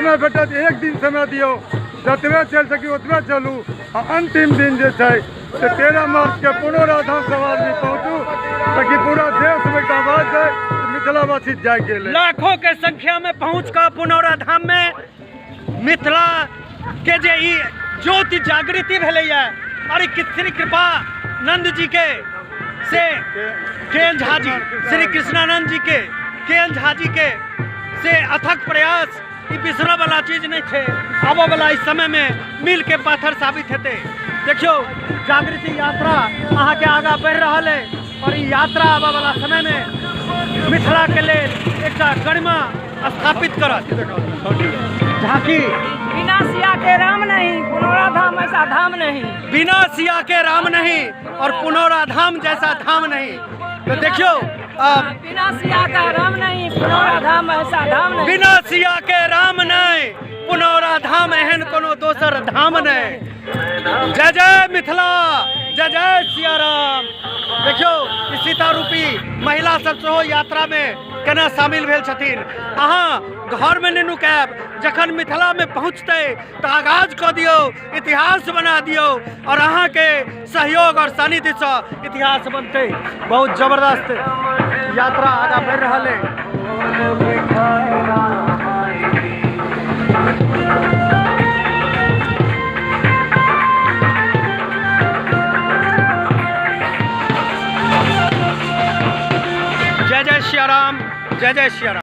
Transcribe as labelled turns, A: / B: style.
A: समय भेटत एक दिन समय दियो, जतबे चल सकी उतबे चलू। अंतिम दिन जे छै से 13 मार्च के पुनौराधाम सब आदमी पहुँचू, ताकि पूरा देश में आवाज है मिथिलावासी जाग गेल।
B: लाखों के संख्या में पहुँच कर पुनौराधाम में मिथिला के जे ई ज्योति जागृति भेलैया और श्री कृपानंद जी के से के झा जी, श्री कृष्णानंद जी के झा जी के से अथक प्रयास ई बिसरऽ वाला चीज नहीं है। आबो वाला इस समय में मिल के पाथर साबित हेते। देखियो जागृति यात्रा अहाँ के आगा बढ़ रहा है और ई यात्रा आबा वाला समय में मिथिला के लिए एक गरिमा स्थापित करत। झांकी
C: बिना सिया के राम नहीं, पुनौराधाम ऐसा धाम नहीं।
B: बिना सिया के राम नहीं और पुनौराधाम जैसा धाम नहीं। तो देखियो
C: बिना सिया का राम नहीं, पुनौराधाम ऐसा धाम नहीं।
B: बिना सिया के राम नहीं, पुनौराधाम एहन कोनो दोसर धाम नहीं। जय जय मिथिला, जय जय सिया राम। देखियो ई सीता रूपी महिला सब सेहो यात्रा में केना शामिल भेल छथिन। अहाँ घर में नहीं नुकायब, जखन मिथिला में पहुँचते तो आगाज कऽ दियो, इतिहास बना दियो और अहाँ के सहयोग और सानिध्य से इतिहास बनते। बहुत जबरदस्त यात्रा आगा बढ़ रहा है। जय जय श्री राम, जय जय श्री राम।